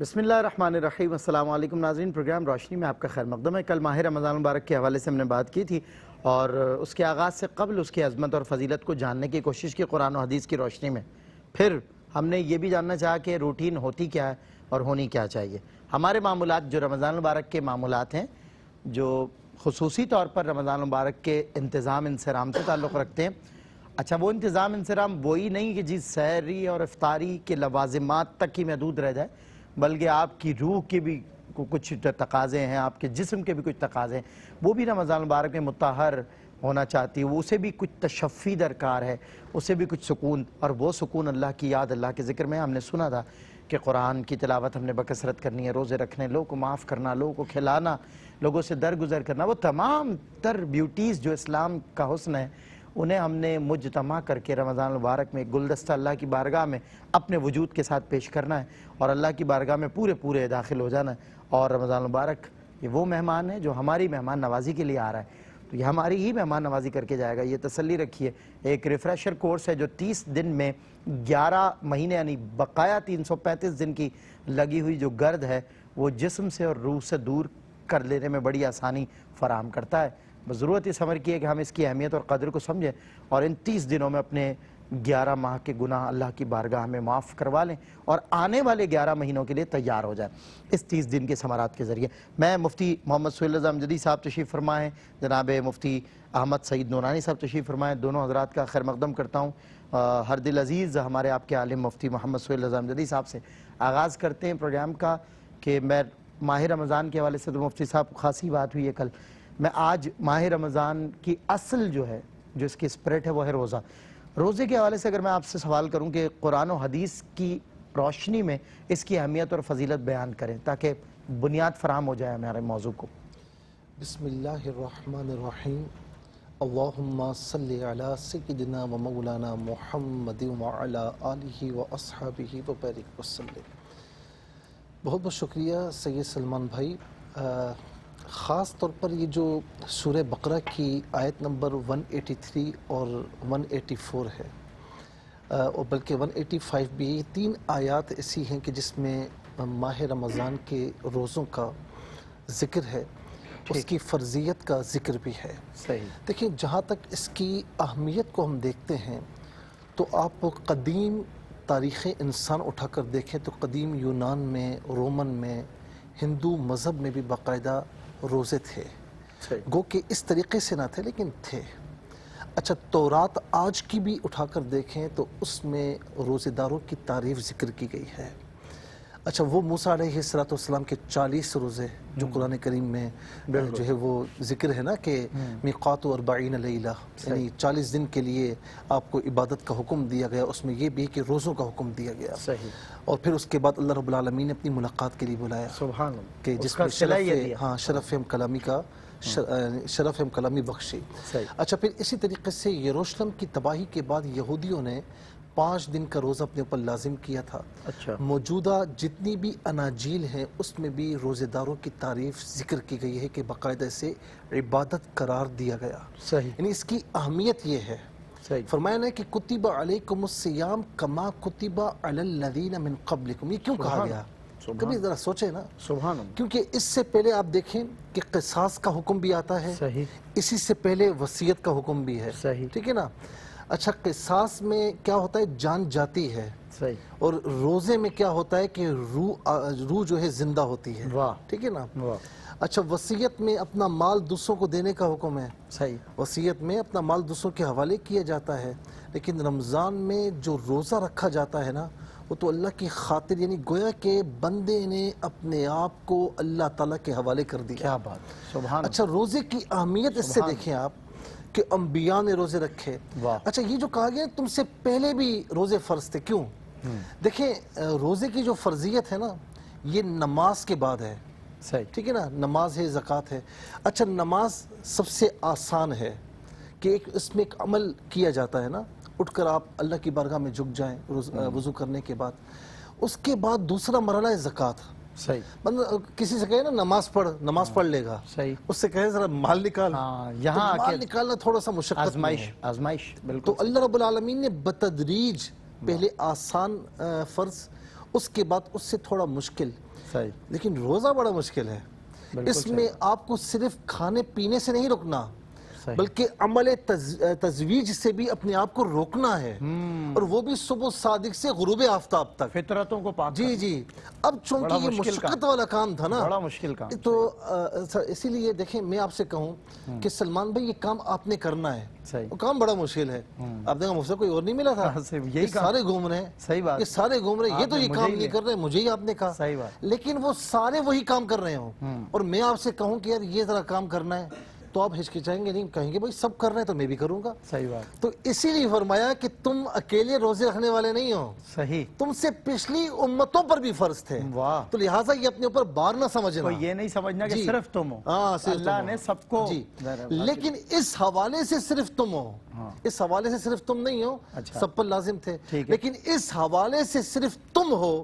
بسم اللہ الرحمن الرحیم۔ السلام علیکم ناظرین، پروگرام روشنی میں آپ کا خیر مقدم ہے۔ کل ماہ رمضان مبارک کے حوالے سے ہم نے بات کی تھی اور اس کے آغاز سے قبل اس کی عظمت اور فضیلت کو جاننے کی کوشش کی قرآن و حدیث کی روشنی میں۔ پھر ہم نے یہ بھی جاننا چاہا کہ روٹین ہوتی کیا ہے اور ہونی کیا چاہیے۔ ہمارے معمولات جو رمضان مبارک کے معمولات ہیں، جو خصوصی طور پر رمضان مبارک کے انتظام انصرام سے تعلق رکھتے ہیں، اچھا وہ انتظام انصرام وہی نہیں کہ جی سحری اور افطاری کے لوازمات تک ہی محدود رہ جائے، بلکہ آپ کی روح کے بھی کچھ تقاضے ہیں، آپ کے جسم کے بھی کچھ تقاضے ہیں، وہ بھی رمضان مبارک میں مطہر ہونا چاہتی ہے، اسے بھی کچھ تشفی درکار ہے، اسے بھی کچھ سکون، اور وہ سکون اللہ کی یاد، اللہ کے ذکر میں۔ ہم نے سنا تھا کہ قرآن کی تلاوت ہم نے بکثرت کرنی ہے، روزے رکھنے، لوگوں کو معاف کرنا، لوگوں کو کھلانا، لوگوں سے درگزر کرنا، وہ تمام تر بیوٹیز جو اسلام کا حسن ہے انہیں ہم نے مجتمع کر کے رمضان مبارک میں گلدستہ اللہ کی بارگاہ میں اپنے وجود کے ساتھ پیش کرنا ہے اور اللہ کی بارگاہ میں پورے داخل ہو جانا ہے۔ اور رمضان مبارک یہ وہ مہمان ہے جو ہماری مہمان نوازی کے لیے آ رہا ہے، تو یہ ہماری ہی مہمان نوازی کر کے جائے گا، یہ تسلی رکھیے۔ ایک ریفریشر کورس ہے جو 30 دن میں 11 مہینے یعنی بقایا 335 دن کی لگی ہوئی جو گرد ہے وہ جسم سے اور روح سے دور کر لینے میں بڑی آسانی فراہم کرتا ہے۔ بس ضرورت اس عمر کی ہے کہ ہم اس کی اہمیت اور قدر کو سمجھیں اور ان 30 دنوں میں اپنے 11 ماہ کے گناہ اللہ کی بارگاہ میں معاف کروا لیں اور آنے والے 11 مہینوں کے لیے تیار ہو جائیں اس 30 دن کے ثمرات کے ذریعے۔ میں مفتی محمد سہیل رضا امجدی صاحب تشریف فرمائے ہیں، جناب مفتی احمد سعید نورانی صاحب تشریف فرمائے ہیں، دونوں حضرات کا خیر مقدم کرتا ہوں۔ ہر دل عزیز ہمارے آپ کے عالم مفتی محمد سہیل رضا امجدی صاحب سے آغاز کرتے ہیں پروگرام کا کہ میں ماہ رمضان کے حوالے سے تو مفتی صاحب خاصی بات ہوئی ہے کل، میں آج ماہ رمضان کی اصل جو ہے جو اس کی اسپرٹ ہے وہ ہے روزہ۔ روزے کے حوالے سے اگر میں آپ سے سوال کروں کہ قرآن و حدیث کی روشنی میں اس کی اہمیت اور فضیلت بیان کریں تاکہ بنیاد فراہم ہو جائے ہمارے موضوع کو۔ بسم اللہ الرحمن الرحیم، اللہم صلی علی سیدنا و مولانا محمد وعلی آلہ و اصحابہ و بارک وسلم۔ بہت بہت شکریہ سید سلمان بھائی۔ خاص طور پر یہ جو سورہ بقرہ کی آیت نمبر 183 اور 184 ہے اور بلکہ 185 بھی، یہ 3 آیات ایسی ہیں کہ جس میں ماہ رمضان کے روزوں کا ذکر ہے، اس کی فرضیت کا ذکر بھی ہے۔ صحیح۔ دیکھیں جہاں تک اس کی اہمیت کو ہم دیکھتے ہیں تو آپ قدیم تاریخ انسان اٹھا کر دیکھیں تو قدیم یونان میں، رومن میں، ہندو مذہب میں بھی باقاعدہ روزے تھے، گو کہ اس طریقے سے نہ تھے لیکن تھے۔ اچھا تورات آج کی بھی اٹھا کر دیکھیں تو اس میں روزے داروں کی تعریف ذکر کی گئی ہے۔ اچھا وہ موسیٰ علیہ السلام کے 40 روزے جو قرآن کریم میں جو ہے وہ ذکر ہے نا کہ میقات 40 لیلہ، یعنی 40 دن کے لیے آپ کو عبادت کا حکم دیا گیا، اس میں یہ بھی کہ روزوں کا حکم دیا گیا۔ اور پھر اس کے بعد اللہ رب العالمین نے اپنی ملاقات کے لیے بلایا، سبحان اللہ، کہ جس میں شرف ہم کلامی کا شرف ہم کلامی بخشی۔ اچھا پھر اسی طریقے سے یروشلم کی تباہی کے بعد یہودیوں نے 5 دن کا روزہ اپنے اوپر لازم کیا تھا۔ موجودہ جتنی بھی اناجیل ہیں اس میں بھی روزے داروں کی تعریف ذکر کی گئی ہے کہ باقاعدہ سے عبادت قرار دیا گیا۔ یعنی اس کی اہمیت یہ ہے، فرمایا ہے کہ کتب علیکم الصیام کما کتب علی الذین من قبلکم۔ یہ کیوں کہا گیا؟ کبھی ذرا سوچیں نا، کیونکہ اس سے پہلے آپ دیکھیں کہ قصاص کا حکم بھی آتا ہے، اسی سے پہلے وصیت کا حکم بھی ہے، ٹھیک ہے نا۔ اچھا قصاص میں کیا ہوتا ہے؟ جان جاتی ہے، اور روزے میں کیا ہوتا ہے کہ روح جو ہے زندہ ہوتی ہے، ٹھیک ہے نا۔ اچھا وصیت میں اپنا مال دوسروں کو دینے کا حکم ہے، وصیت میں اپنا مال دوسروں کے حوالے کیا جاتا ہے، لیکن رمضان میں جو روزہ رکھا جاتا ہے نا وہ تو اللہ کی خاطر، یعنی گویا کہ بندے نے اپنے آپ کو اللہ تعالیٰ کے حوالے کر دیا۔ کیا بات، سبحان۔ اچھا روزے کی اہمیت اس سے دیکھیں آپ کہ انبیاء نے روزے رکھے۔ اچھا یہ جو کہا گیا تم سے پہلے بھی روزے فرض تھے، کیوں؟ دیکھیں روزے کی جو فرضیت ہے نا یہ نماز کے بعد ہے، ٹھیک ہے نا، نماز ہے، زکوٰۃ ہے۔ اچھا نماز سب سے آسان ہے کہ اس میں ایک عمل کیا جاتا ہے نا، اٹھ کر آپ اللہ کی بارگاہ میں جھک جائیں وضو کرنے کے بعد۔ اس کے بعد دوسرا مرحلہ ہے زکوٰۃ۔ کسی سے کہے نا نماز پڑھ لے گا، اس سے کہے ذرا مال نکال، یہاں مال نکالنا تھوڑا سا مشقت ہے، آزمائش۔ تو اللہ رب العالمین نے بتدریج پہلے آسان فرض اس کے بعد اس سے تھوڑا مشکل، صحیح، لیکن روزہ بڑا مشکل ہے۔ اس میں آپ کو صرف کھانے پینے سے نہیں رکنا، بلکہ عمل تزویج سے بھی اپنے آپ کو روکنا ہے، اور وہ بھی صبح صادق سے غروب آفتاب تک، فطرتوں کو پاک جی جی۔ اب چونکہ یہ مشقت والا کام تھا نا، بڑا مشکل کام، تو اسی لیے دیکھیں میں آپ سے کہوں کہ سلمان بھائی یہ کام آپ نے کرنا ہے، وہ کام بڑا مشکل ہے۔ آپ دیکھا مجھ سے کوئی اور نہیں ملا تھا، یہ سارے گھوم رہے ہیں، صحیح بات، یہ سارے گھوم رہے ہیں، یہ تو یہ کام نہیں کر رہے، مجھے ہی آپ نے کہا، صحیح بات، لیکن وہ سارے وہی کام کر رہے ہوں، اور میں آپ سے کہوں کہ یار یہ ذرا کام کرنا ہے، تو آپ ہچکچائیں گے نہیں، کہیں گے بھائی سب کر رہے ہیں تو میں بھی کروں گا۔ صحیح بات، تو اسی لیے فرمایا کہ تم اکیلے روزے رکھنے والے نہیں ہو، صحیح، تم سے پچھلی امتوں پر بھی فرض تھے، واہ، تو لہٰذا یہ اپنے اوپر بار نہ سمجھنا، یہ نہیں سمجھنا کہ صرف تم ہو، اللہ نے سب کو، لیکن اس حوالے سے صرف تم ہو، اس حوالے سے صرف تم نہیں ہو، سب پر لازم تھے، لیکن اس حوالے سے صرف تم ہو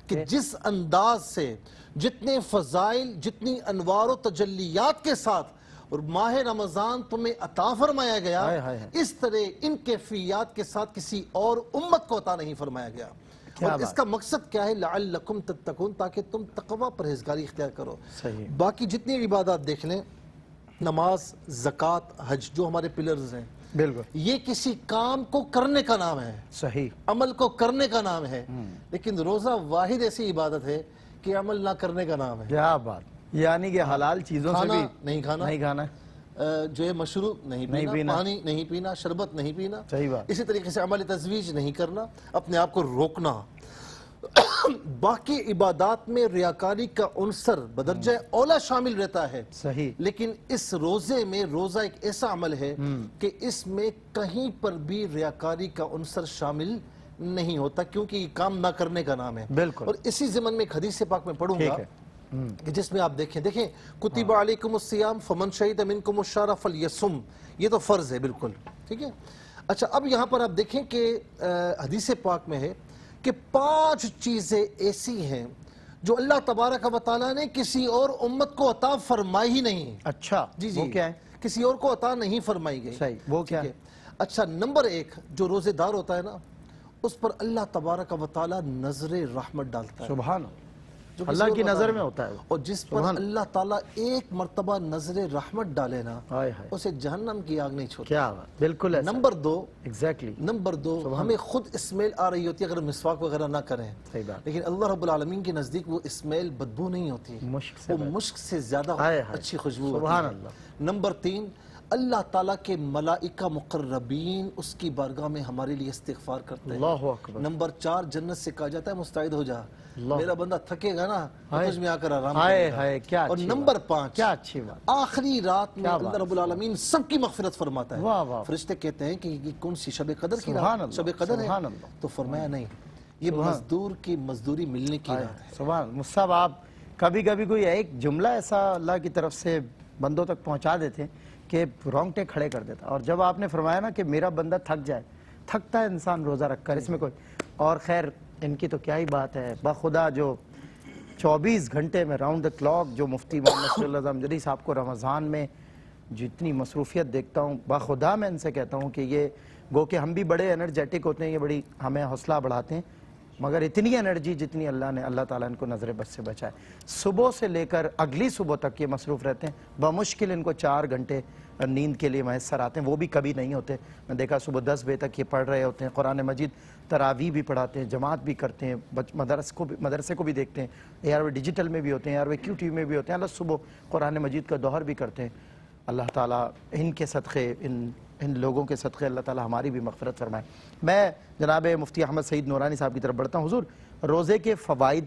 کہ جس انداز سے، جتنے فضائل، جتنی انوار و تجلیات کے ساتھ اور ماہ رمضان تمہیں عطا فرمایا گیا، اس طرح ان کیفیات کے ساتھ کسی اور امت کو عطا نہیں فرمایا گیا۔ اور اس کا مقصد کیا ہے؟ لعلکم تتقون، تاکہ تم تقوی پرہیزگاری اختیار کرو۔ باقی جتنی عبادات دیکھ لیں، نماز، زکوٰۃ، حج، جو ہمارے پلرز ہیں، بالکل یہ کسی کام کو کرنے کا نام ہے، صحیح، عمل کو کرنے کا نام ہے، لیکن روزہ واحد ایسی عبادت ہے کہ عمل نہ کرنے کا نام ہے۔ کیا بات، یعنی کہ حلال چیزوں سے بھی نہیں کھانا، جو ہے مشروب نہیں پینا، پانی نہیں پینا، شربت نہیں پینا، صحیح بات، اسی طریقے سے عمل تزویج نہیں کرنا، اپنے آپ کو روکنا۔ باقی عبادات میں ریاکاری کا عنصر بدرجہ اولا شامل رہتا ہے، صحیح، لیکن اس روزے میں، روزہ ایک ایسا عمل ہے کہ اس میں کہیں پر بھی ریاکاری کا عنصر شامل نہیں ہوتا، کیونکہ یہ کام نہ کرنے کا نام ہے۔ بالکل، اور اسی ضمن میں ایک حدیث پاک میں پڑھوں گا کہ جس میں آپ دیکھیں کتب علیکم الصیام فمن شہد منکم الشہر فلیصم، یہ تو فرض ہے بالکل، ٹھیک ہے۔ اچھا، اب یہاں پر آپ دیکھیں کہ حدیث پاک میں ہے کہ 5 چیزیں ایسی ہیں جو اللہ تبارک و تعالیٰ نے کسی اور امت کو عطا فرمائی ہی نہیں۔ اچھا، جی جی، وہ کیا ہے؟ کسی اور کو عطا نہیں فرمائی گئی، صحیح، وہ کیا ہے؟ اچھا، نمبر 1، جو روزے دار ہوتا ہے نا، اس پر اللہ تبارک و تعالیٰ نظر رحمت ڈالتا ہے، سبحان اللہ، اللہ کی نظر میں ہوتا ہے، اور جس پر اللہ تعالیٰ ایک مرتبہ نظر رحمت ڈالے نا، اسے جہنم کی آگ نہیں چھوڑتا۔ کیا بات، بالکل ایسا۔ نمبر 2، نمبر 2، ہمیں خود اسمیل آ رہی ہوتی ہے اگر مسواک وغیرہ نہ کریں، لیکن اللہ رب العالمین کے نزدیک وہ اسمیل بدبو نہیں ہوتی، وہ مشک سے زیادہ اچھی خوشبو ہوتی ہے۔ نمبر 3، اللہ تعالیٰ کے ملائکہ مقربین اس کی بارگاہ میں ہمارے لیے استغفار کرتے ہیں۔ اللہ اکبر۔ نمبر 4، جنت سے کہا جاتا ہے مستعد ہو جا، میرا بندہ تھکے گا نا، تجھ میں آ کر آرام کرے گا۔ اور نمبر 5، کیا اچھی بات، آخری رات میں اللہ رب العالمین سب کی مغفرت فرماتا ہے۔ فرشتے کہتے ہیں کہ یہ کون سی شب قدر کی رات، شب قدر ہے، تو فرمایا نہیں، یہ مزدور کی مزدوری ملنے کی رات ہے۔ سبحان اللہ۔ صاحب، آپ کبھی کبھی کوئی ایک جملہ ایسا اللہ کی طرف سے بندوں تک پہنچا دیتے کہ رونگٹے کھڑے کر دیتا، اور جب آپ نے فرمایا نا کہ میرا بندہ تھک جائے، تھکتا ہے انسان روزہ رکھ کر، اس میں کوئی، اور خیر ان کی تو کیا ہی بات ہے، بخدا جو 24 گھنٹے میں راؤنڈ دا کلاک جو مفتی محمد صلی اللہ علیہ وسلم صاحب کو رمضان میں جتنی مصروفیت دیکھتا ہوں، بخدا میں ان سے کہتا ہوں کہ یہ گو کہ ہم بھی بڑے انرجیٹک ہوتے ہیں، یہ بڑی ہمیں حوصلہ بڑھاتے ہیں، مگر اتنی انرجی جتنی اللہ تعالیٰ ان کو نظر بد سے بچائے، صبح سے لے کر اگلی صبح تک یہ مصروف رہتے ہیں، بمشکل ان کو 4 گھنٹے نیند کے لیے میسر آتے ہیں، وہ بھی کبھی نہیں ہوتے، میں دیکھا صبح 10 بجے تک یہ پڑھ رہے ہوتے ہیں، قرآن مجید تراویح بھی پڑھاتے ہیں، جماعت بھی کرتے ہیں، مدرسے کو بھی دیکھتے ہیں، اے آر وی ڈیجیٹل میں بھی ہوتے ہیں، اے are we Q T V میں بھی ہوتے ہیں، اللہ صبح قرآن مجید کا دہر بھی کرتے ہیں۔ اللہ تعالیٰ ان کے صدقے، ان لوگوں کے صدقے اللہ تعالیٰ ہماری بھی مغفرت فرمائے۔ میں جناب مفتی احمد سعید نورانی صاحب کی طرف بڑھتا ہوں۔ حضور، روزے کے فوائد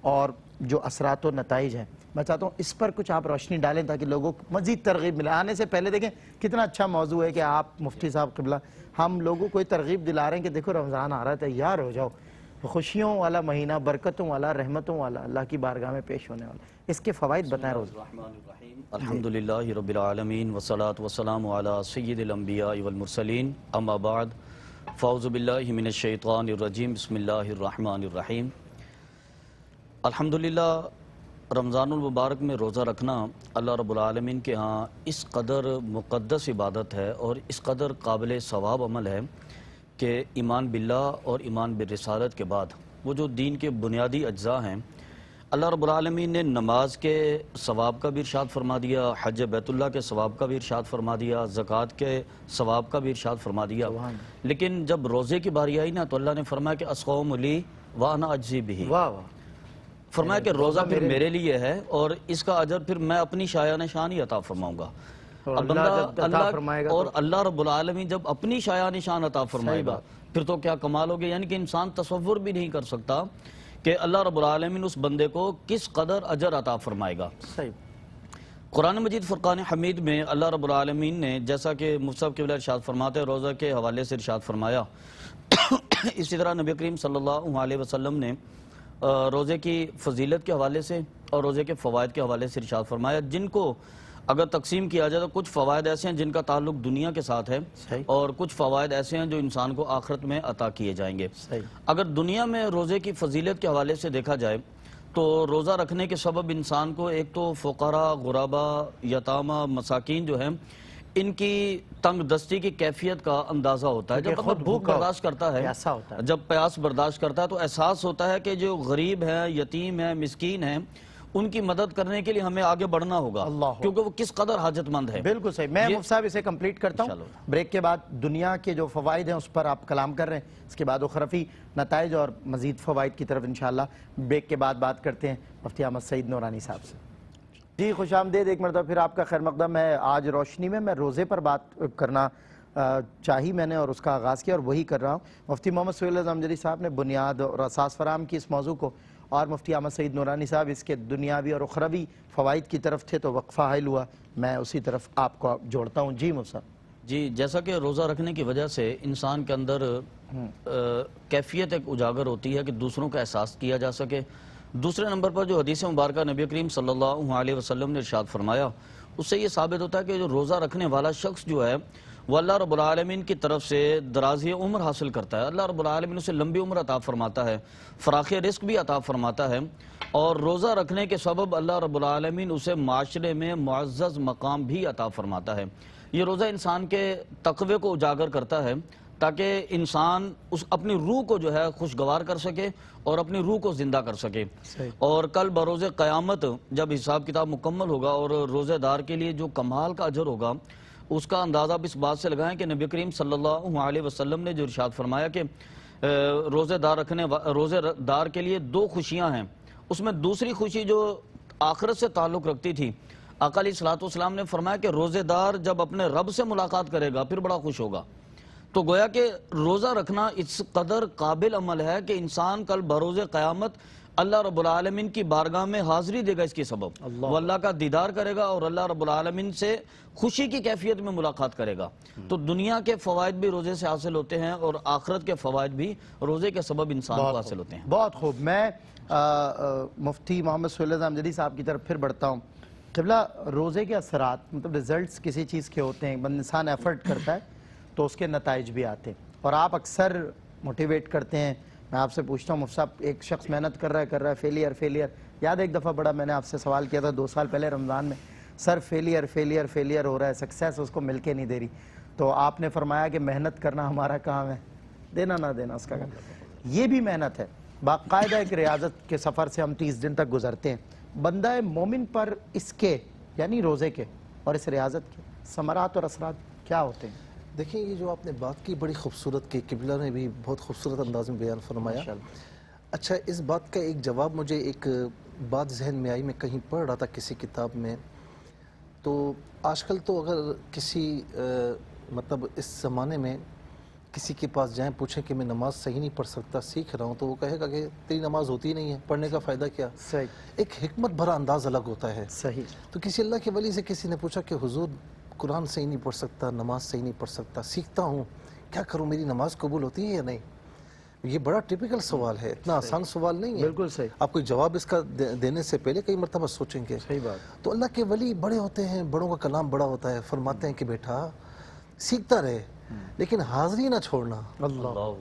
اور جو اثرات و نتائج ہیں، میں چاہتا ہوں اس پر کچھ آپ روشنی ڈالیں تاکہ لوگوں کو مزید ترغیب ملے۔ آنے سے پہلے دیکھیں کتنا اچھا موضوع ہے کہ آپ مفتی صاحب قبلہ ہم لوگوں کو ترغیب دلا رہے ہیں کہ دیکھو رمضان آ رہا ہے، تیار ہو جاؤ، خوشیوں والا مہینہ، برکتوں والا، رحمتوں والا، اللہ کی بارگاہ میں پیش ہونے والا، اس کے فوائد بتائیں روزے۔ الحمدللہ رب العالمین والصلاة والسلام علی سید الانبیاء والمرسلین، اما بعد، فاعوذ باللہ من الشیطان الرجیم، بسم اللہ الرحمن الرحیم۔ الحمدللہ، رمضان المبارک میں روزہ رکھنا اللہ رب العالمین کے ہاں اس قدر مقدس عبادت ہے اور اس قدر قابل ثواب عمل ہے کہ ایمان باللہ اور ایمان بالرسالت کے بعد وہ جو دین کے بنیادی اجزاء ہیں، اللہ رب العالمین نے نماز کے ثواب کا بھی ارشاد فرما دیا، حج بیت اللہ کے ثواب کا بھی ارشاد فرما دیا، زکوٰۃ کے ثواب کا بھی ارشاد فرما دیا، لیکن جب روزے کی باری آئی نا تو اللہ نے فرمایا کہ الصوم لی وانا اجزی بہ، فرمایا کہ روزہ پھر میرے لیے ہے اور اس کا اجر پھر میں اپنی شایان شان ہی عطا فرماؤں گا۔ اور اللہ رب العالمین جب اپنی شایان شان عطا فرمائے گا پھر تو کیا کمال ہوگی، یعنی کہ انسان تصور بھی نہیں کر سکتا کہ اللہ رب العالمین اس بندے کو کس قدر اجر عطا فرمائے گا۔ قرآن مجید فرقان حمید میں اللہ رب العالمین نے جیسا کہ مصعب قبلہ ارشاد فرماتے ہیں، روزہ کے حوالے سے ارشاد فرمایا، اسی طرح نبی کریم صلی اللہ علیہ وسلم نے روزے کی فضیلت کے حوالے سے اور روزے کے فوائد کے حوالے سے ارشاد فرمایا، جن کو اگر تقسیم کیا جائے تو کچھ فوائد ایسے ہیں جن کا تعلق دنیا کے ساتھ ہے اور کچھ فوائد ایسے ہیں جو انسان کو آخرت میں عطا کیے جائیں گے۔ اگر دنیا میں روزے کی فضیلت کے حوالے سے دیکھا جائے تو روزہ رکھنے کے سبب انسان کو ایک تو فقراء، غربا، یتامہ، مساکین جو ہیں ان کی تنگ دستی کی کیفیت کا اندازہ ہوتا ہے۔ جب بندہ بھوک برداشت کرتا ہے، جب پیاس برداشت کرتا ہے تو احساس ہوتا ہے کہ جو غریب ہیں، یتیم ہیں، مسکین ہیں، ان کی مدد کرنے کے لیے ہمیں آگے بڑھنا ہوگا کیونکہ وہ کس قدر حاجت مند ہے۔ بالکل صحیح۔ میں مفتی صاحب اسے کمپلیٹ کرتا ہوں، بریک کے بعد دنیا کے جو فوائد ہیں اس پر آپ کلام کر رہے ہیں، اس کے بعد اخروی نتائج اور مزید فوائد کی طرف انشاءاللہ بریک کے بعد بات کرتے ہیں مفتی احمد سعید نورانی صاحب سے۔ جی خوش آمدید، ایک مرتبہ پھر آپ کا خیر مقدم ہے۔ آج روشنی میں روزے پر بات کرنا چاہی میں نے اور اس کا آغاز کیا اور وہی کر رہا ہوں۔ مفتی محمد سہیل اعظم امجدی صاحب نے بنیاد اور اساس فراہم کی اس موضوع کو، اور مفتی احمد سعید نورانی صاحب اس کے دنیاوی اور اخروی فوائد کی طرف تھے تو وقفہ حائل ہوا، میں اسی طرف آپ کو جوڑتا ہوں۔ جی مفتی صاحب۔ جی، جیسا کہ روزہ رکھنے کی وجہ سے انسان کے اندر کیفیت ایک اجاگر ہوتی ہے کہ دوسروں کا احساس کیا جا سکے۔ دوسرے نمبر پر جو حدیث مبارکہ نبی کریم صلی اللہ علیہ وسلم نے ارشاد فرمایا، اس سے یہ ثابت ہوتا ہے کہ جو روزہ رکھنے والا شخص جو ہے وہ اللہ رب العالمین کی طرف سے درازی عمر حاصل کرتا ہے، اللہ رب العالمین اسے لمبی عمر عطا فرماتا ہے، فراخ رزق بھی عطا فرماتا ہے، اور روزہ رکھنے کے سبب اللہ رب العالمین اسے معاشرے میں معزز مقام بھی عطا فرماتا ہے۔ یہ روزہ انسان کے تقوی کو اجاگر کرتا ہے تاکہ انسان اپنی روح کو جو ہے خوشگوار کر سکے اور اپنی روح کو زندہ کر سکے، اور کل بروز قیامت جب حساب کتاب مکمل ہوگا اور روزے دار کے لیے جو کمال کا اجر ہوگا اس کا اندازہ بھی اس بات سے لگائیں کہ نبی کریم صلی اللہ علیہ وسلم نے جو ارشاد فرمایا کہ روزے دار کے لیے دو خوشیاں ہیں، اس میں دوسری خوشی جو آخرت سے تعلق رکھتی تھی، آقا علیہ الصلوۃ والسلام نے فرمایا کہ روزے دار جب اپنے رب سے ملاقات کرے گا پھر بڑا خوش ہوگا۔ تو گویا کہ روزہ رکھنا اس قدر قابل عمل ہے کہ انسان کل بروز قیامت اللہ رب العالمین کی بارگاہ میں حاضری دے گا، اس کی سبب وہ اللہ کا دیدار کرے گا اور اللہ رب العالمین سے خوشی کی کیفیت میں ملاقات کرے گا۔ تو دنیا کے فوائد بھی روزے سے حاصل ہوتے ہیں اور آخرت کے فوائد بھی روزے کے سبب انسان کو حاصل ہوتے ہیں۔ بہت خوب۔ میں مفتی محمد سہیل اعظم امجدی صاحب کی طرف پھر بڑھتا ہوں۔ قبلہ، روزے کے اثرات مطلب ریزلٹس کسی چیز کے ہوتے ہیں، انسان ایفرٹ کرتا ہے تو اس کے نتائج بھی آتے ہیں، اور آپ اکثر موٹیویٹ کرتے ہیں۔ میں آپ سے پوچھتا ہوں مفتی صاحب، ایک شخص محنت کر رہا ہے، فیلئر یاد ہے ایک دفعہ بڑا میں نے آپ سے سوال کیا تھا 2 سال پہلے رمضان میں، سر فیلئر ہو رہا ہے، سکسیس اس کو مل کے نہیں دے رہی، تو آپ نے فرمایا کہ محنت کرنا ہمارا کام ہے، دینا نہ دینا اس کا کام۔ یہ بھی محنت ہے، باقاعدہ ایک ریاضت کے سفر سے ہم 30 دن تک گزرتے ہیں۔ بندہ مومن پر اس کے یعنی روزے کے اور اس ریاضت کے ثمرات اور اثرات کیا ہوتے ہیں؟ دیکھیں، یہ جو آپ نے بات کی بڑی خوبصورت کی، قبلہ نے بھی بہت خوبصورت انداز میں بیان فرمایا۔ اچھا، اس بات کا ایک جواب مجھے ایک بات ذہن میں آئی، میں کہیں پڑھ رہا تھا کسی کتاب میں، تو آج کل تو اگر کسی مطلب اس زمانے میں کسی کے پاس جائیں پوچھیں کہ میں نماز صحیح نہیں پڑھ سکتا، سیکھ رہا ہوں، تو وہ کہے گا کہ تیری نماز ہوتی نہیں ہے، پڑھنے کا فائدہ کیا؟ ایک حکمت بھرا انداز الگ ہوتا ہے۔ تو کسی اللہ کے ولی سے کسی نے پوچھا کہ حضور قرآن صحیح نہیں پڑھ سکتا، نماز صحیح نہیں پڑھ سکتا، سیکھتا ہوں، کیا کروں، میری نماز قبول ہوتی ہے یا نہیں؟ یہ بڑا ٹپیکل سوال ہے، اتنا آسان سوال نہیں ہے۔ بالکل صحیح۔ آپ کوئی جواب اس کا دینے سے پہلے کئی مرتبہ سوچیں گے۔ صحیح بات۔ تو اللہ کے ولی بڑے ہوتے ہیں، بڑوں کا کلام بڑا ہوتا ہے، فرماتے ہیں کہ بیٹا سیکھتا رہے، لیکن حاضری نہ چھوڑنا، اللہ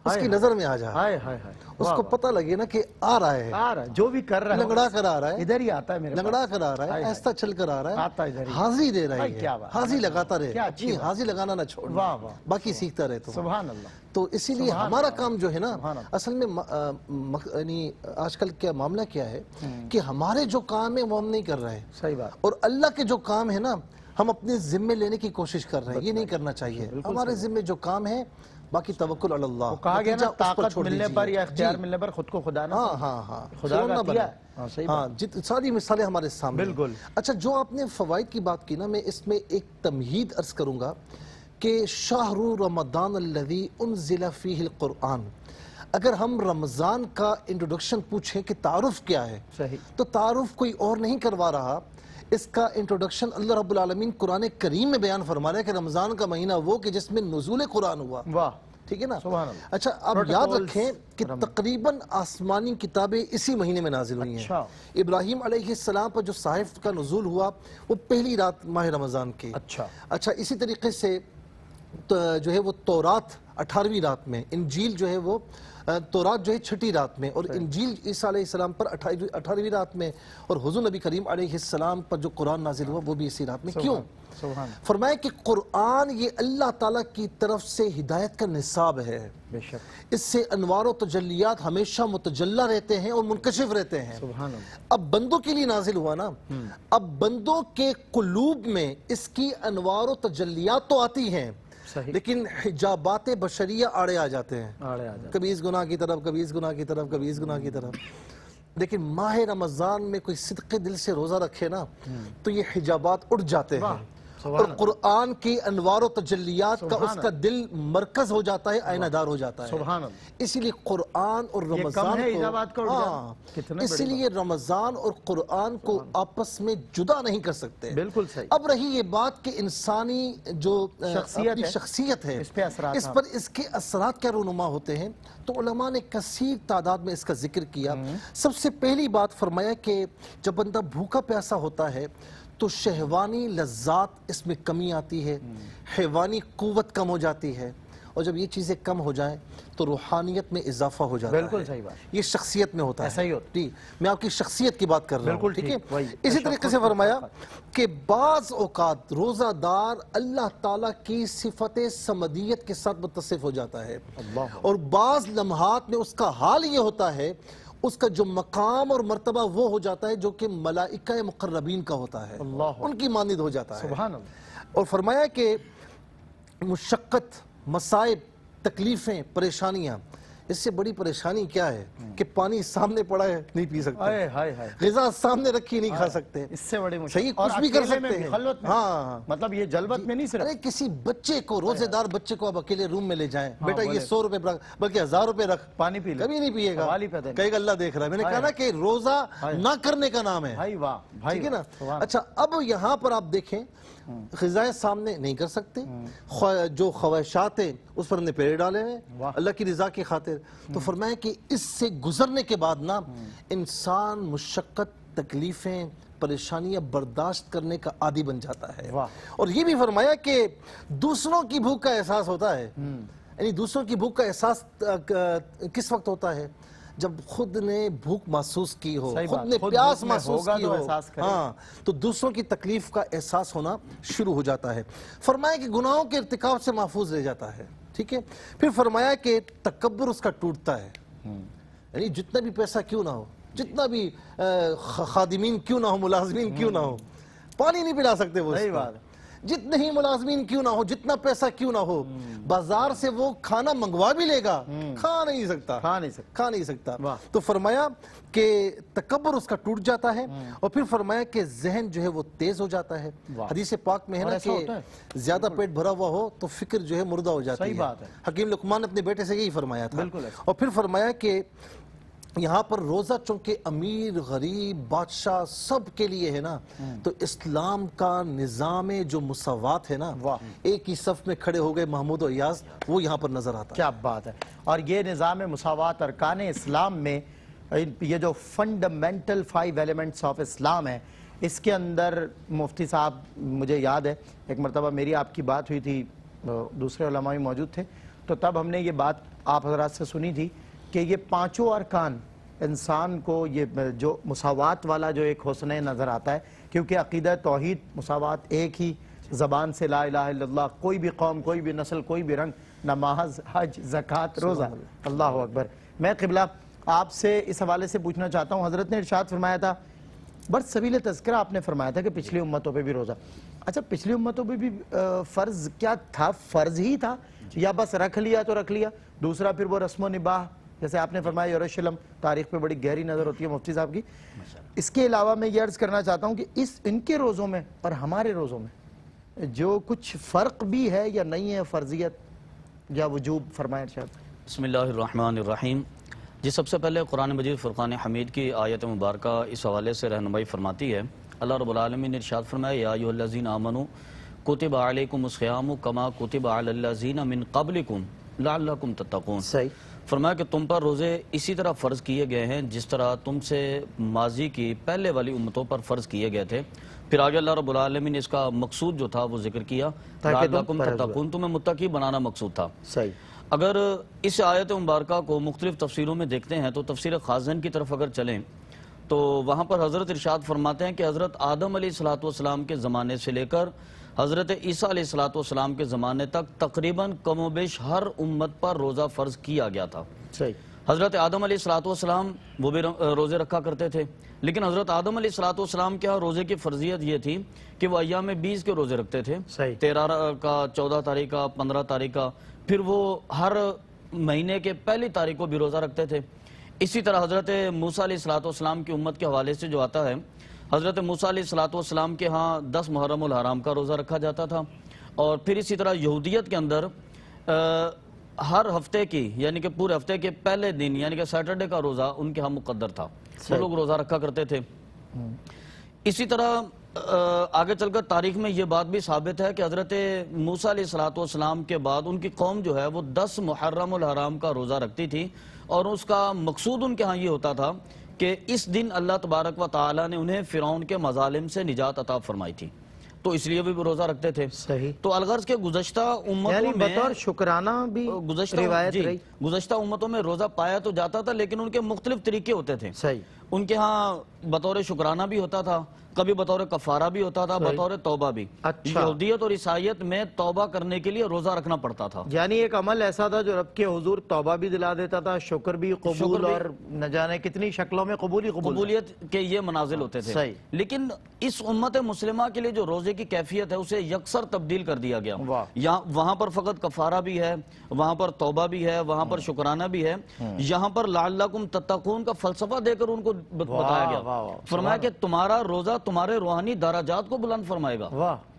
اس کی نظر میں آ جائے، ہائے ہائے ہائے، اس کو پتہ لگے نا کہ آ رہا ہے، آ رہا ہے جو بھی کر رہا ہے لنگڑا کر آ رہا ہے، ادھر ہی آتا ہے میرے پاس، لنگڑا کر آ رہا ہے، ایسا چل کر آ رہا آتا ادھر ہے، ہی، حاضری دے رہی کیا ہے، بات، حاضری لگاتا رہے، کیا اچھی اپنی حاضری لگانا نہ چھوڑنا، واہ واہ، باقی سیکھتا رہے تو سبحان اللہ، تو اسی لیے ہمارا کام جو ہے نا سبحان اللہ، اصل میں یعنی آج کل کیا معاملہ کیا ہے کہ ہمارے جو کام ہے وہ ہم نہیں کر رہے، صحیح بات، اور اللہ کے جو کام ہے نا ہم اپنے ذمے لینے کی کوشش کر رہے ہیں، یہ نہیں کرنا چاہیے، ہمارے ذمے جو کام ہے باقی توکل علی اللہ، کہا گیا نا نتیجہ اس پر طاقت چھوڑ ملنے دیجیے، پر یا اختیار ملنے پر خود کو خدا نہ ہاں سمجھے، ہاں ہاں خدا فرعون کا نہ عطیہ بنے، ہے، ہاں صحیح ہاں ساری مثالیں ہمارے سامنے ہیں۔ بالکل۔ اچھا جو آپ نے فوائد کی بات کی نا، میں اس میں ایک تمہید عرض کروں گا کہ شہر رمضان الذی انزل فیہ القرآن، اگر ہم رمضان کا انٹروڈکشن پوچھیں کہ تعارف کیا ہے صحیح، تو تعارف کوئی اور نہیں کروا رہا، اس کا انٹروڈکشن اللہ رب العالمین قرآن کریم میں بیان فرما رہا ہے کہ رمضان کا مہینہ وہ کہ جس میں نزول قرآن ہوا، واہ، ٹھیک ہے نا؟ سبحان اللہ، اچھا آپ یاد Protocols رکھیں کہ تقریباً آسمانی کتابیں اسی مہینے میں نازل ہوئی ہیں، اچھا، ابراہیم علیہ السلام پر جو صحائف کا نزول ہوا وہ پہلی رات ماہ رمضان کی، اچھا اسی طریقے سے جو ہے وہ تورات 18ویں رات میں، انجیل جو ہے وہ تورات جو ہے 6ٹی رات میں، اور انجیل عیسیٰ علیہ السلام پر 18ویں رات میں، اور حضور نبی کریم علیہ السلام پر جو قرآن نازل ہوا وہ بھی اسی رات میں۔ کیوں؟ فرمایا کہ قرآن یہ اللہ تعالیٰ کی طرف سے ہدایت کا نصاب ہے، بے شک، اس سے انوار و تجلیات ہمیشہ متجلہ رہتے ہیں اور منکشف رہتے ہیں۔ سبحان اللہ، اب بندوں کے لیے نازل ہوا نا، اب بندوں کے قلوب میں اس کی انوار و تجلیات تو آتی ہیں، لیکن حجابات بشریہ آڑے آ جاتے ہیں، کبھی اس گناہ کی طرف، کبھی اس گناہ کی طرف، کبھی اس گناہ کی طرف۔ لیکن ماہ رمضان میں کوئی صدق دل سے روزہ رکھے نا تو یہ حجابات اٹھ جاتے ہیں، اور قرآن کی انوار و تجلیات کا اس کا دل مرکز ہو جاتا ہے، آئینہ دار ہو جاتا ہے۔ سبحان اللہ، اسی لیے قرآن اور رمضان کو، اسی لیے رمضان اور قرآن کو آپس میں جدا نہیں کر سکتے۔ بالکل صحیح۔ اب رہی یہ بات کہ انسانی جو اپنی شخصیت ہے اس پر اس کے اثرات کیا رونما ہوتے ہیں، تو علماء نے کثیر تعداد میں اس کا ذکر کیا۔ سب سے پہلی بات فرمایا کہ جب بندہ بھوکا پیاسا ہوتا ہے تو شہوانی لذات اس میں کمی آتی ہے، حیوانی قوت کم ہو جاتی ہے، اور جب یہ چیزیں کم ہو جائیں تو روحانیت میں اضافہ ہو جاتا ہے۔ بالکل صحیح بات، یہ شخصیت میں ہوتا ہے، ایسا ہی ہوتا ہے، میں آپ کی شخصیت کی بات کر رہا ہوں، ٹھیک ہے؟ وہی، اسی طریقے سے فرمایا کہ بعض اوقات روزہ دار اللہ تعالیٰ کی صفت صمدیت کے ساتھ متصف ہو جاتا ہے، اور بعض لمحات میں اس کا حال یہ ہوتا ہے، اس کا جو مقام اور مرتبہ وہ ہو جاتا ہے جو کہ ملائکہ مقربین کا ہوتا ہے، ان کی مانند ہو جاتا ہے۔ سبحان اللہ، اور فرمایا کہ مشقت، مصائب، تکلیفیں، پریشانیاں، اس سے بڑی پریشانی کیا ہے کہ پانی سامنے پڑا ہے نہیں پی سکتے، غذا سامنے رکھی نہیں کھا سکتے، اس سے بڑی مشکل، صحیح کچھ بھی کر سکتے ہیں، ہاں مطلب یہ جلوت میں نہیں صرف، ارے کسی بچے کو، روزے دار بچے کو آپ اکیلے روم میں لے جائیں، بیٹا یہ 100 روپے بلکہ 1000 روپے رکھ، پانی پی لے، کبھی نہیں پیے گا، کہے گا اللہ دیکھ رہا ہے۔ میں نے کہا نا کہ روزہ نہ کرنے کا نام ہے، ٹھیک ہے نا؟ اچھا اب یہاں پر آپ دیکھیں غذائیں سامنے نہیں کر سکتے، جو خواہشات ہیں اس پر ہم نے پیڑ ڈالے ہیں اللہ کی رضا کی خاطر، تو فرمایا کہ اس سے گزرنے کے بعد نا انسان مشقت، تکلیفیں، پریشانیاں برداشت کرنے کا عادی بن جاتا ہے۔ اور یہ بھی فرمایا کہ دوسروں کی بھوک کا احساس ہوتا ہے، یعنی دوسروں کی بھوک کا احساس کس وقت ہوتا ہے؟ جب خود نے بھوک محسوس کی ہو، خود نے پیاس محسوس کی ہو، ہاں تو دوسروں کی تکلیف کا احساس ہونا شروع ہو جاتا ہے۔ فرمایا کہ گناہوں کے ارتکاب سے محفوظ رہ جاتا ہے، ٹھیک ہے؟ پھر فرمایا کہ تکبر اس کا ٹوٹتا ہے، یعنی جتنا بھی پیسہ کیوں نہ ہو، جتنا بھی خادمین کیوں نہ ہو، ملازمین کیوں نہ ہو، پانی نہیں پلا سکتے وہ، جتنے ہی ملازمین کیوں نہ ہو، جتنا پیسہ کیوں نہ ہو، بازار سے وہ کھانا منگوا بھی لے گا، کھا نہیں سکتا۔ تو فرمایا کہ تکبر اس کا ٹوٹ جاتا ہے، اور پھر فرمایا کہ ذہن جو ہے وہ تیز ہو جاتا ہے۔ حدیث پاک میں ہے نا کہ زیادہ پیٹ بھرا ہوا ہو تو فکر جو ہے مردہ ہو جاتی ہے۔ حکیم لقمان نے اپنے بیٹے سے یہی فرمایا تھا۔ اور پھر فرمایا کہ یہاں پر روزہ چونکہ امیر، غریب، بادشاہ سب کے لیے ہے نا، تو اسلام کا نظام جو مساوات ہے نا، ایک ہی صف میں کھڑے ہو گئے محمود و ایاز، وہ یہاں پر نظر آتا ہے۔ کیا بات ہے! اور یہ نظام مساوات ارکان اسلام میں یہ جو فنڈامنٹل 5 ایلیمنٹس آف اسلام ہے، اس کے اندر مفتی صاحب مجھے یاد ہے ایک مرتبہ میری آپ کی بات ہوئی تھی دوسرے علماء بھی موجود تھے، تو تب ہم نے یہ بات آپ حضرات سے سنی تھی کہ یہ پانچوں ارکان انسان کو یہ جو مساوات والا جو ایک حسن نظر آتا ہے، کیونکہ عقیدہ توحید مساوات، ایک ہی زبان سے لا الہ الا اللہ، کوئی بھی قوم، کوئی بھی نسل، کوئی بھی رنگ، نماز، حج، زکوٰۃ، روزہ، اللہ اکبر۔ میں قبلہ آپ سے اس حوالے سے پوچھنا چاہتا ہوں، حضرت نے ارشاد فرمایا تھا، بس سبیل تذکرہ آپ نے فرمایا تھا کہ پچھلی امتوں پہ بھی روزہ، اچھا پچھلی امتوں پہ بھی فرض کیا تھا؟ فرض ہی تھا یا بس رکھ لیا تو رکھ لیا؟ دوسرا پھر وہ رسم و نباہ، جیسے آپ نے فرمایا یروشلم، تاریخ پہ بڑی گہری نظر ہوتی ہے مفتی صاحب کی۔ اس کے علاوہ میں یہ عرض کرنا چاہتا ہوں کہ ان کے روزوں میں اور ہمارے روزوں میں جو کچھ فرق بھی ہے یا نہیں ہے، فرضیت یا وجوب، فرمائیں ارشاد۔ بسم اللہ الرحمن الرحیم۔ جی سب سے پہلے قرآن مجید فرقان حمید کی آیت مبارکہ اس حوالے سے رہنمائی فرماتی ہے۔ اللہ رب العالمین نے ارشاد فرمایا یا ایھا الذین آمنوا کتب علیکم الصیام کما کتب علی الذین من قبلکم لعلکم تتقون۔ صحیح۔ فرمایا کہ تم پر روزے اسی طرح فرض کیے گئے ہیں جس طرح تم سے ماضی کی پہلے والی امتوں پر فرض کیے گئے تھے۔ پھر آگے اللہ رب العالمین نے اس کا مقصود جو تھا وہ ذکر کیا، لعلکم تتقون، تمہیں متقی بنانا مقصود تھا۔ صحیح۔ اگر اس آیت مبارکہ کو مختلف تفسیروں میں دیکھتے ہیں تو تفسیر خازن کی طرف اگر چلیں تو وہاں پر حضرت ارشاد فرماتے ہیں کہ حضرت آدم علیہ السلام کے زمانے سے لے کر حضرت عیسیٰ علیہ السلام کے زمانے تک تقریباً کم و بیش ہر امت پر روزہ فرض کیا گیا تھا۔ صحیح۔ حضرت آدم علیہ السلام وہ بھی روزے رکھا کرتے تھے، لیکن حضرت آدم علیہ السلام کے ہاں روزے کی فرضیت یہ تھی کہ وہ ایام 20 کے روزے رکھتے تھے، 13 کا، 14 تاریخ کا، 15 تاریخ کا، پھر وہ ہر مہینے کے پہلی تاریخ کو بھی روزہ رکھتے تھے۔ اسی طرح حضرت موسیٰ علیہ السلام کی امت کے حوالے سے جو آتا ہے، حضرت موسیٰ علیہ السلام کے ہاں 10 محرم الحرام کا روزہ رکھا جاتا تھا، اور پھر اسی طرح یہودیت کے اندر ہر ہفتے کی یعنی کہ پورے ہفتے کے پہلے دن یعنی کہ سیٹرڈے کا روزہ ان کے ہاں مقدر تھا، وہ لوگ روزہ رکھا کرتے تھے۔ اسی طرح آگے چل کر تاریخ میں یہ بات بھی ثابت ہے کہ حضرت موسیٰ علیہ السلام کے بعد ان کی قوم جو ہے وہ 10 محرم الحرام کا روزہ رکھتی تھی، اور اس کا مقصود ان کے ہاں یہ ہوتا تھا کہ اس دن اللہ تبارک و تعالی نے انہیں فرعون کے مظالم سے نجات عطا فرمائی تھی، تو اس لیے بھی روزہ رکھتے تھے۔ صحیح۔ تو الغرض کے گزشتہ امتوں یعنی میں بطور شکرانہ بھی روایت رہی۔ گزشتہ امتوں میں روزہ پایا تو جاتا تھا، لیکن ان کے مختلف طریقے ہوتے تھے۔ صحیح۔ ان کے ہاں بطور شکرانہ بھی ہوتا تھا، کبھی بطور کفارہ بھی ہوتا تھا، بطور توبہ بھی۔ یہودیت اور عیسائیت میں توبہ کرنے کے لیے روزہ رکھنا پڑتا تھا، یعنی ایک عمل ایسا تھا جو رب کے حضور توبہ بھی دلا دیتا تھا، شکر بھی، قبول، اور نہ جانے کتنی شکلوں میں قبولیت کے یہ منازل ہوتے تھے۔ لیکن اس امت مسلمہ کے لیے جو روزے کی کیفیت ہے اسے یکسر تبدیل کر دیا گیا، وہاں پر فقط کفارہ بھی ہے، وہاں پر توبہ بھی ہے، وہاں پر شکرانہ بھی ہے، یہاں پر لعلکم تتقون کا فلسفہ دے کر ان کو بتایا گیا، فرمایا کہ تمہارا روزہ تمہارے روحانی درجات کو بلند فرمائے گا۔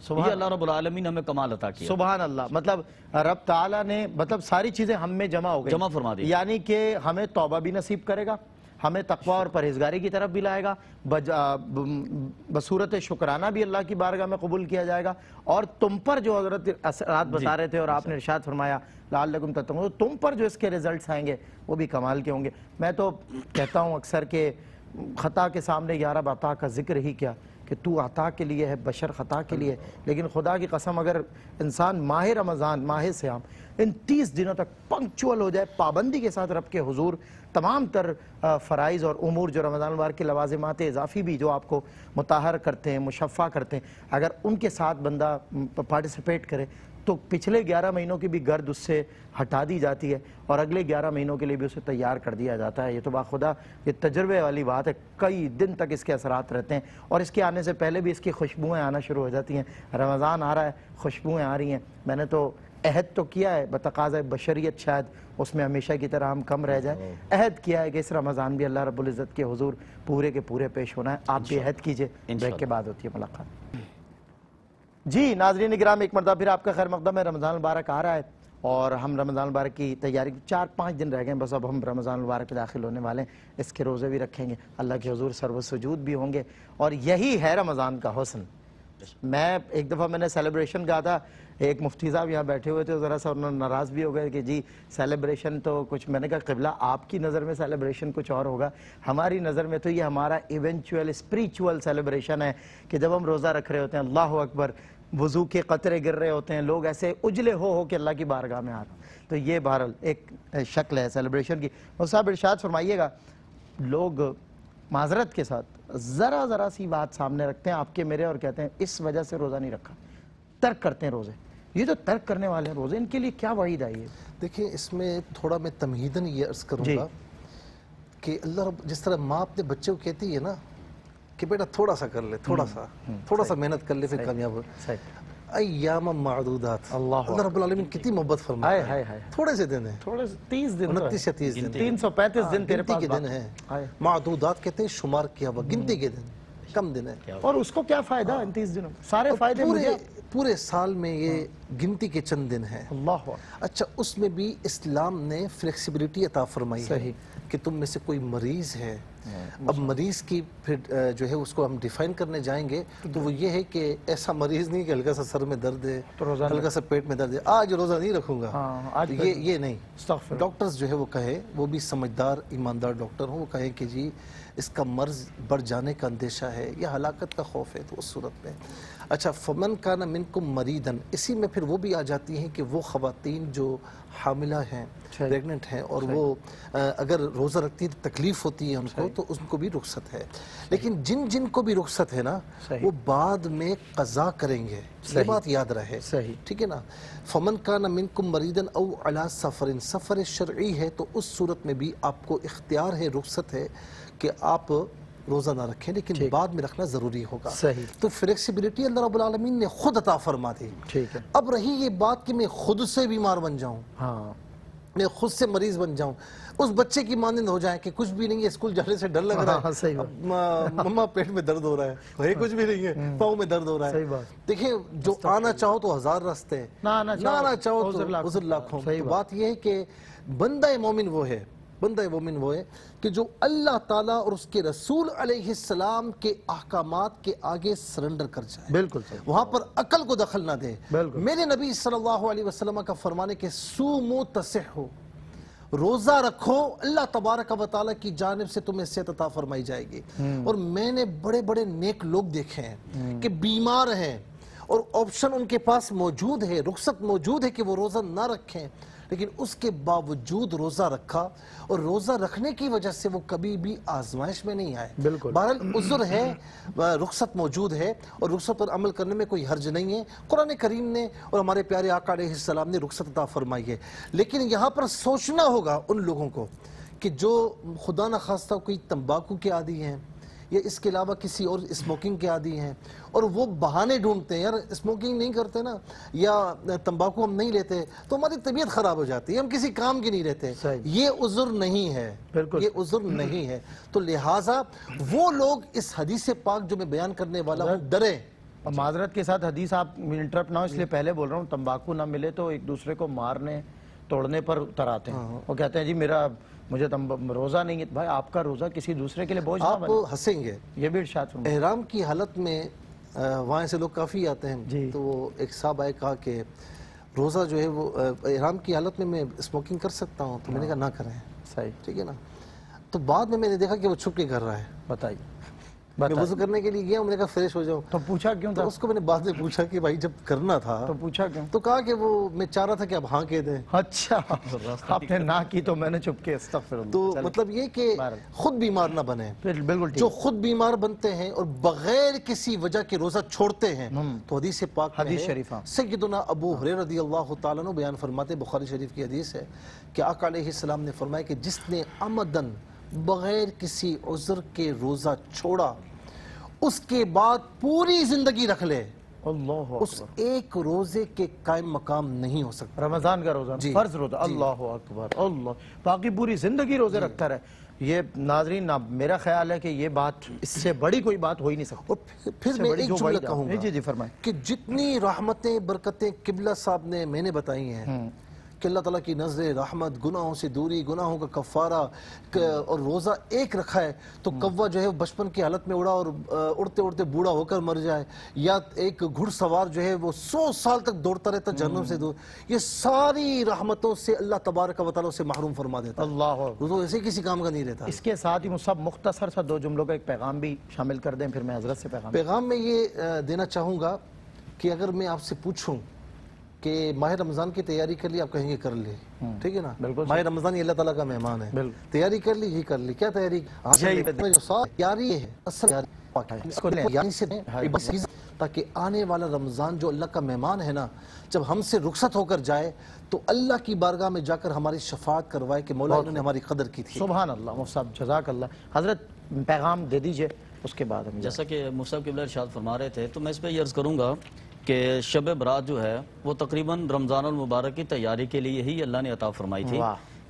یہ اللہ رب العالمین ہمیں کمال عطا کیا۔ سبحان اللہ۔ مطلب رب تعالیٰ نے ساری چیزیں ہم میں جمع ہو گئی، جمع فرما دی، یعنی کہ ہمیں توبہ بھی نصیب کرے گا، ہمیں تقوی اور پرہیزگاری کی طرف بھی لائے گا، بصورت شکرانہ بھی اللہ کی بارگاہ میں قبول کیا جائے گا، اور تم پر جو حضرت اثرات بتا رہے تھے اور آپ نے ارشاد فرمایا لعلکم تتقون، تم پر جو اس کے ریزلٹس آئیں گے وہ بھی کمال کے ہوں گے۔ میں تو کہتا ہوں اکثر کہ خطا کے سامنے یا رب عطا کا ذکر ہی کیا، کہ تو عطا کے لیے ہے، بشر خطا کے لیے، لیکن خدا کی قسم اگر انسان ماہ رمضان، ماہ صیام، ان 30 دنوں تک پنکچول ہو جائے، پابندی کے ساتھ رب کے حضور تمام تر فرائض اور امور جو رمضان المبارک کے لوازمات اضافی بھی جو آپ کو مطہر کرتے ہیں، مشفع کرتے ہیں، اگر ان کے ساتھ بندہ پارٹیسپیٹ کرے تو پچھلے 11 مہینوں کی بھی گرد اس سے ہٹا دی جاتی ہے، اور اگلے 11 مہینوں کے لیے بھی اسے تیار کر دیا جاتا ہے۔ یہ تو باخدا یہ تجربے والی بات ہے، کئی دن تک اس کے اثرات رہتے ہیں، اور اس کے آنے سے پہلے بھی اس کی خوشبوئیں آنا شروع ہو جاتی ہیں۔ رمضان آ رہا ہے، خوشبوئیں آ رہی ہیں۔ میں نے تو عہد تو کیا ہے بتقاضۂ بشریت، شاید اس میں ہمیشہ کی طرح ہم کم رہ جائیں، عہد کیا ہے کہ اس رمضان بھی اللہ رب العزت کے حضور پورے کے پورے پیش ہونا ہے۔ آپ بھی عہد کیجئے، بریک کے بعد ہوتی ہے ملاقات۔ جی ناظرین اکرام، ایک مرتبہ پھر آپ کا خیر مقدم ہے۔ رمضان المبارک آ رہا ہے اور ہم رمضان المبارک کی تیاری 4-5 دن رہ گئے ہیں بس، اب ہم رمضان المبارک میں داخل ہونے والے ہیں، اس کے روزے بھی رکھیں گے، اللہ کے حضور سر و سجود بھی ہوں گے، اور یہی ہے رمضان کا حسن۔ میں ایک دفعہ میں نے سیلیبریشن کہا تھا، ایک مفتی صاحب یہاں بیٹھے ہوئے تھے، ذرا سا انہوں نے ناراض بھی ہو گئے کہ جی سیلیبریشن تو کچھ، میں نے کہا قبلہ آپ کی نظر میں سیلیبریشن کچھ اور ہوگا، ہماری نظر میں تو یہ ہمارا ایونچوئل اسپریچول سیلیبریشن ہے کہ جب ہم روزہ رکھ رہے ہوتے ہیں، اللہ اکبر، وضو کے قطرے گر رہے ہوتے ہیں, لوگ ایسے اجلے ہو کے اللہ کی بارگاہ میں آ رہے ہیں. تو یہ بہرحال ایک شکل ہے سیلیبریشن کی. اور صاحب ارشاد فرمائیے گا, لوگ معذرت کے ساتھ ذرا سی بات سامنے رکھتے ہیں آپ کے میرے اور کہتے ہیں اس وجہ سے روزہ نہیں رکھا, ترک کرتے ہیں روزے. یہ جو ترک کرنے والے ہیں روزے, ان کے لیے کیا وعید آئی ہے؟ دیکھیں اس میں تھوڑا میں تمہیداً یہ عرض کروں گا کہ اللہ رب جس طرح ماں اپنے بچے کو کہتی ہے نا کہ بیٹا تھوڑا سا کر لے, تھوڑا سا محنت کر لے پھر کامیاب ہو. ایام معدودات, اللہ رب العالمین کتنی محبت فرماتا ہے. تھوڑے سے دن ہیں, 30 دن, 29 یا 30 دن, 335 دن تیرے پاس گنتی کے دن ہیں. معدودات کہتے ہیں شمار کیا ہوا, گنتی کے دن, کم دن ہے. اور اس کو کیا فائدہ ان 30 دنوں؟ سارے فائدے پورے سال میں یہ گنتی کے چند دن ہیں. اللہ. اچھا اس میں بھی اسلام نے فلیکسیبلٹی عطا فرمائی ہے کہ تم میں سے کوئی مریض ہے. اب مریض کی پھر جو ہے اس کو ہم ڈیفائن کرنے جائیں گے تو وہ یہ ہے کہ ایسا مریض نہیں کہ ہلکا سا سر میں درد ہے, ہلکا سا پیٹ میں درد ہے, آج روزہ نہیں رکھوں گا, یہ نہیں. ڈاکٹرز جو ہے وہ کہے, وہ بھی سمجھدار ایماندار ڈاکٹر ہوں, وہ کہیں کہ جی اس کا مرض بڑھ جانے کا اندیشہ ہے یا ہلاکت کا خوف ہے, تو اس صورت میں اچھا فمن کان منکم مریضن, اسی میں پھر وہ بھی آ جاتی ہیں کہ وہ خواتین جو حاملہ ہیں, پریگننٹ ہیں, اور وہ اگر روزہ رکھتی ہے تو تکلیف ہوتی ہے ان کو, تو ان کو بھی رخصت ہے. لیکن جن کو بھی رخصت ہے نا وہ بعد میں قضا کریں گے, یہ بات یاد رہے. ٹھیک ہے نا. فمن کان منکم مریضن او علی سفر, سفر شرعی ہے تو اس صورت میں بھی آپ کو اختیار ہے, رخصت ہے کہ آپ روزہ نہ رکھیں, لیکن بعد میں رکھنا ضروری ہوگا. تو فلیکسیبلٹی اللہ رب العالمین نے خود عطا فرما دی. اب رہی یہ بات کہ میں خود سے بیمار بن جاؤں, میں خود سے مریض بن جاؤں, اس بچے کی مانند ہو جائے کہ کچھ بھی نہیں ہے, اسکول جانے سے ڈر لگ رہا ہے, مما پیٹ میں درد ہو رہا ہے, کچھ بھی نہیں ہے, پاؤں میں درد ہو رہا ہے. دیکھیں جو آنا چاہو تو 1000 راستے, نہ آنا چاہو تو عذر لاکھوں. تو بات یہ ہے کہ بندہ مومن وہ ہے, کہ جو اللہ تعالیٰ اور اس کے رسول علیہ السلام کے احکامات کے آگے سرنڈر کر جائے. بالکل وہاں پر عقل کو دخل نہ دے. میرے نبی صلی اللہ علیہ وسلم کا فرمانے کہ سومو تصحو, روزہ رکھو, اللہ تبارک و تعالیٰ کی جانب سے تمہیں صحت عطا فرمائی جائے گی. اور میں نے بڑے بڑے نیک لوگ دیکھے ہیں کہ بیمار ہیں اور آپشن ان کے پاس موجود ہے, رخصت موجود ہے کہ وہ روزہ نہ رکھیں, لیکن اس کے باوجود روزہ رکھا, اور روزہ رکھنے کی وجہ سے وہ کبھی بھی آزمائش میں نہیں آئے. بہرحال عذر ہے, رخصت موجود ہے, اور رخصت پر عمل کرنے میں کوئی حرج نہیں ہے. قرآن کریم نے اور ہمارے پیارے آقا علیہ السلام نے رخصت عطا فرمائی ہے. لیکن یہاں پر سوچنا ہوگا ان لوگوں کو کہ جو خدا نخواستہ کوئی تمباکو کے عادی ہیں یا اس کے علاوہ کسی اور اسموکنگ کے عادی ہیں, اور وہ بہانے ڈھونڈتے ہیں, یار اسموکنگ نہیں کرتے نا یا تمباکو ہم نہیں لیتے تو ہماری طبیعت خراب ہو جاتی ہے, ہم کسی کام کی نہیں رہتے, یہ عذر نہیں ہے, یہ عذر نہیں ہے. تو لہٰذا وہ لوگ اس حدیث پاک جو میں بیان کرنے والا ہوں ڈرے. اور معذرت کے ساتھ حدیث آپ انٹرپٹ نہ ہو, اس لیے پہلے بول رہا ہوں, تمباکو نہ ملے تو ایک دوسرے کو مارنے توڑنے پر اتر آتے ہیں. وہ کہتے ہیں جی مجھے روزہ نہیں ہے. بھائی آپ کا روزہ کسی دوسرے کے لیے بوجھ نہ بنے. آپ ہنسیں گے, یہ بھی ارشاد فرمائیں. احرام کی حالت میں وہاں سے لوگ کافی آتے ہیں, تو وہ ایک صاحب آئے کہا کہ روزہ جو ہے وہ احرام کی حالت میں اسموکنگ کر سکتا ہوں, تو میں نے کہا نہ کریں. صحیح, ٹھیک ہے نا. تو بعد میں نے دیکھا کہ وہ چھپ کے کر رہا ہے. بتائیے, میں وضو کرنے کے لیے گیا, میں نے کہا فریش ہو جاؤں. تو پوچھا کیوں تھا اس کو؟ میں نے بعد میں پوچھا کہ بھائی جب کرنا تھا تو پوچھا کیوں؟ تو کہا کہ وہ میں چاہ رہا تھا کہ اب ہاں کہہ دیں. اچھا, آپ نے نہ کی تو میں نے چپ کے. استغفر اللہ. تو مطلب یہ کہ خود بیمار نہ بنے. بالکل, جو خود بیمار بنتے ہیں اور بغیر کسی وجہ کے روزہ چھوڑتے ہیں, تو حدیث پاک میں ہے, سیدنا ابو ہریرہ رضی اللہ تعالیٰ عنہ بیان فرماتے, بخاری شریف کی حدیث ہے کہ آقا علیہ السلام نے فرمایا کہ جس نے عمدن بغیر کسی عذر کے روزہ چھوڑا, اس کے بعد پوری زندگی رکھ لے, اس ایک روزے کے قائم مقام نہیں ہو سکتا. رمضان کا روزہ, فرض روزہ, اللہ اکبر, اللہ, باقی پوری زندگی روزے رکھتا رہے. یہ ناظرین میرا خیال ہے کہ یہ بات اس سے بڑی کوئی بات ہو ہی نہیں سکتی. اور پھر میں ایک جملہ کہوں گا, جی فرمائیں, کہ جتنی رحمتیں برکتیں قبلہ صاحب نے میں نے بتائی ہیں کہ اللہ تعالیٰ کی نظر رحمت, گناہوں سے دوری, گناہوں کا کفارہ, اور روزہ ایک رکھا ہے تو کوا جو ہے بچپن کی حالت میں اڑا اور اڑتے اڑتے بوڑھا ہو کر مر جائے, یا ایک گھڑ سوار جو ہے وہ 100 سال تک دوڑتا رہتا جہنم سے دور, یہ ساری رحمتوں سے اللہ تبارک و تعالیٰ سے محروم فرما دیتا ہے. اللہ, تو ایسے کسی کام کا نہیں رہتا. اس کے ساتھ ہی مصعب مختصر سا 2 جملوں کا ایک پیغام بھی شامل کر دیں, پھر میں حضرت سے پیغام میں یہ دینا چاہوں گا کہ اگر میں آپ سے پوچھوں کہ ماہ رمضان کی تیاری کر لی، آپ کہیں گے کر لی، ٹھیک ہے نا؟ ماہ رمضان یہ اللہ تعالیٰ کا مہمان ہے، تیاری کر لی، یہ کر لی، کیا تیاری؟ تیاری ہے اصل تاکہ آنے والا رمضان جو اللہ کا مہمان ہے نا، جب ہم سے رخصت ہو کر جائے تو اللہ کی بارگاہ میں جا کر ہماری شفاعت کروائے کہ مولا انہوں نے ہماری قدر کی تھی۔ سبحان اللہ، مفتی صاحب جزاک اللہ۔ حضرت پیغام دے دیجئے، اس کے بعد ہم جیسا کہ مفتی صاحب قبلہ ارشاد فرما رہے تھے، تو میں اس پہ یہ عرض کروں گا کہ شب برات جو ہے وہ تقریباً رمضان المبارک کی تیاری کے لیے ہی اللہ نے عطا فرمائی تھی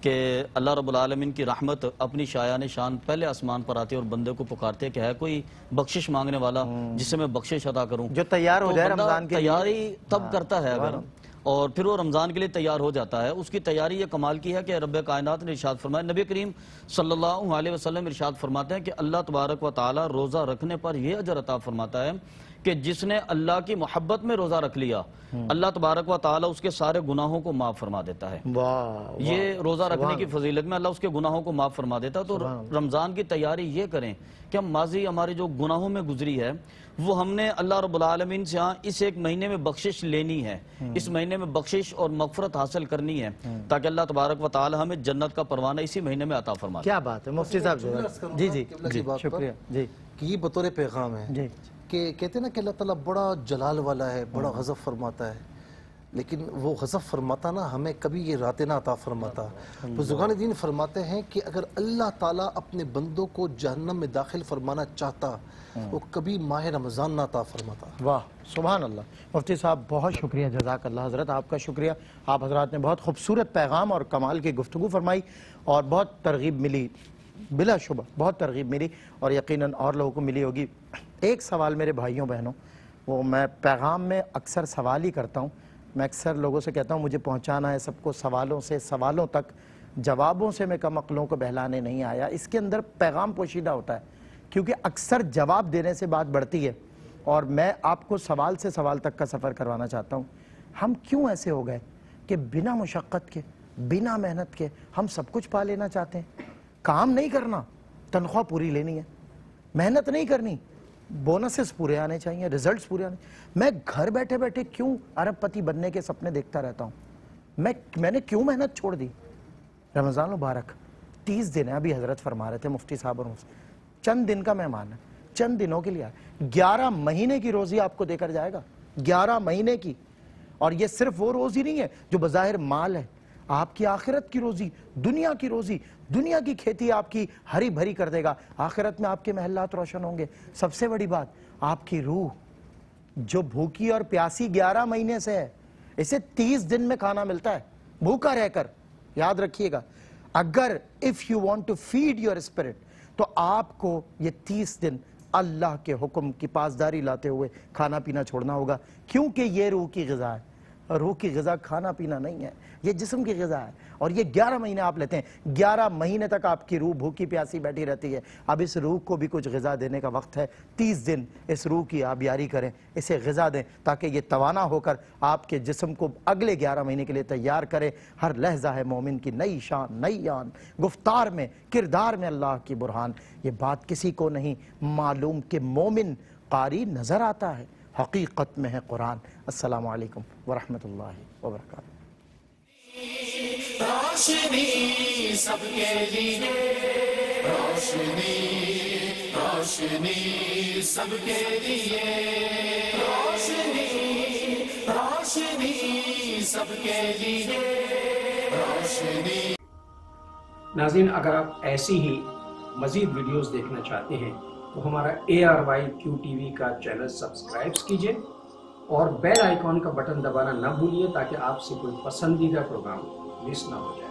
کہ اللہ رب العالمین کی رحمت اپنی شایان شان پہلے آسمان پر آتی ہے اور بندے کو پکارتے ہیں کہ ہے کوئی بخشش مانگنے والا جس سے میں بخشش عطا کروں، جو تیار ہو جائے رمضان کے لیے، تیاری تب کرتا ہے اگر، اور پھر وہ رمضان کے لیے تیار ہو جاتا ہے۔ اس کی تیاری یہ کمال کی ہے کہ رب کائنات نے ارشاد فرمایا، نبی کریم صلی اللہ علیہ وسلم ارشاد فرماتے ہیں کہ اللہ تبارک و تعالی روزہ رکھنے پر یہ اجر عطا فرماتا ہے کہ جس نے اللہ کی محبت میں روزہ رکھ لیا، اللہ تبارک و تعالی اس کے سارے گناہوں کو معاف فرما دیتا ہے۔ یہ روزہ رکھنے کی فضیلت میں اللہ اس کے گناہوں کو معاف فرما دیتا ہے۔ تو رمضان کی تیاری یہ کریں کہ ہم ماضی ہمارے جو گناہوں میں گزری ہے وہ ہم نے اللہ رب العالمین سے اس ایک مہینے میں بخشش لینی ہے، اس مہینے میں بخشش اور مغفرت حاصل کرنی ہے تاکہ اللہ تبارک و تعالی ہمیں جنت کا پروانہ اسی مہینے میں عطا فرما دے۔ کیا بات ہے مفتی صاحب، جی جی شکریہ جی، کہ یہ بطور پیغام ہے کہ کہتے ہیں نا کہ اللہ تعالیٰ بڑا جلال والا ہے، بڑا غضب فرماتا ہے، لیکن وہ غضب فرماتا نا ہمیں کبھی یہ راتیں نہ عطا فرماتا۔ بزرگان دین فرماتے ہیں کہ اگر اللہ تعالیٰ اپنے بندوں کو جہنم میں داخل فرمانا چاہتا وہ کبھی ماہ رمضان نہ عطا فرماتا۔ واہ سبحان اللہ۔ مفتی صاحب بہت شکریہ، جزاک اللہ حضرت، آپ کا شکریہ۔ آپ حضرات نے بہت خوبصورت پیغام اور کمال کی گفتگو فرمائی اور بہت ترغیب ملی، بلا شبہ بہت ترغیب ملی، اور یقیناً اور لوگوں کو ملی ہوگی۔ ایک سوال میرے بھائیوں بہنوں، وہ میں پیغام میں اکثر سوال ہی کرتا ہوں، میں اکثر لوگوں سے کہتا ہوں مجھے پہنچانا ہے سب کو سوالوں سے، سوالوں تک، جوابوں سے میں کم عقلوں کو بہلانے نہیں آیا۔ اس کے اندر پیغام پوشیدہ ہوتا ہے، کیونکہ اکثر جواب دینے سے بات بڑھتی ہے، اور میں آپ کو سوال سے سوال تک کا سفر کروانا چاہتا ہوں۔ ہم کیوں ایسے ہو گئے کہ بنا مشقت کے، بنا محنت کے ہم سب کچھ پا لینا چاہتے ہیں؟ کام نہیں کرنا، تنخواہ پوری لینی ہے، محنت نہیں کرنی، بونسز پورے آنے چاہیے، ریزلٹس پورے آنے۔ میں گھر بیٹھے بیٹھے کیوں ارب پتی بننے کے سپنے دیکھتا رہتا ہوں؟ میں نے کیوں محنت چھوڑ دی؟ رمضان مبارک 30 دن ہے، ابھی حضرت فرما رہے تھے مفتی صاحب، اور چند دن کا مہمان ہے، چند دنوں کے لیے آئے، 11 مہینے کی روزی آپ کو دے کر جائے گا، 11 مہینے کی۔ اور یہ صرف وہ روزی نہیں ہے جو بظاہر مال ہے، آپ کی آخرت کی روزی، دنیا کی روزی، دنیا کی کھیتی آپ کی ہری بھری کر دے گا، آخرت میں آپ کے محلات روشن ہوں گے۔ سب سے بڑی بات، آپ کی روح جو بھوکی اور پیاسی 11 مہینے سے ہے، اسے 30 دن میں کھانا ملتا ہے بھوکا رہ کر۔ یاد رکھیے گا، اگر if you want to feed your spirit تو آپ کو یہ 30 دن اللہ کے حکم کی پاسداری لاتے ہوئے کھانا پینا چھوڑنا ہوگا، کیونکہ یہ روح کی غذا ہے۔ روح کی غذا کھانا پینا نہیں ہے، یہ جسم کی غذا ہے، اور یہ 11 مہینے آپ لیتے ہیں، 11 مہینے تک آپ کی روح بھوکی پیاسی بیٹھی رہتی ہے۔ اب اس روح کو بھی کچھ غذا دینے کا وقت ہے، 30 دن اس روح کی آبیاری کریں، اسے غذا دیں تاکہ یہ توانا ہو کر آپ کے جسم کو اگلے 11 مہینے کے لیے تیار کرے۔ ہر لحظہ ہے مومن کی نئی شان، نئی آن، گفتار میں، کردار میں اللہ کی برہان۔ یہ بات کسی کو نہیں معلوم کہ مومن قاری نظر آتا ہے، حقیقت میں ہے قرآن۔ السلام علیکم ورحمۃ اللہ وبرکاتہ۔ روشنی سب کے لیے، روشنی روشنی سب کے لیے، روشنی روشنی سب کے لیے، روشنی۔ ناظرین، اگر آپ ایسی ہی مزید ویڈیوز دیکھنا چاہتے ہیں تو ہمارا ARYQ-TV کا چینل سبسکرائب کیجئے اور بیل آئیکن کا بٹن دبانا نہ بھولیے تاکہ آپ سے کوئی پسندیدہ پروگرام مس نہ ہو جائے۔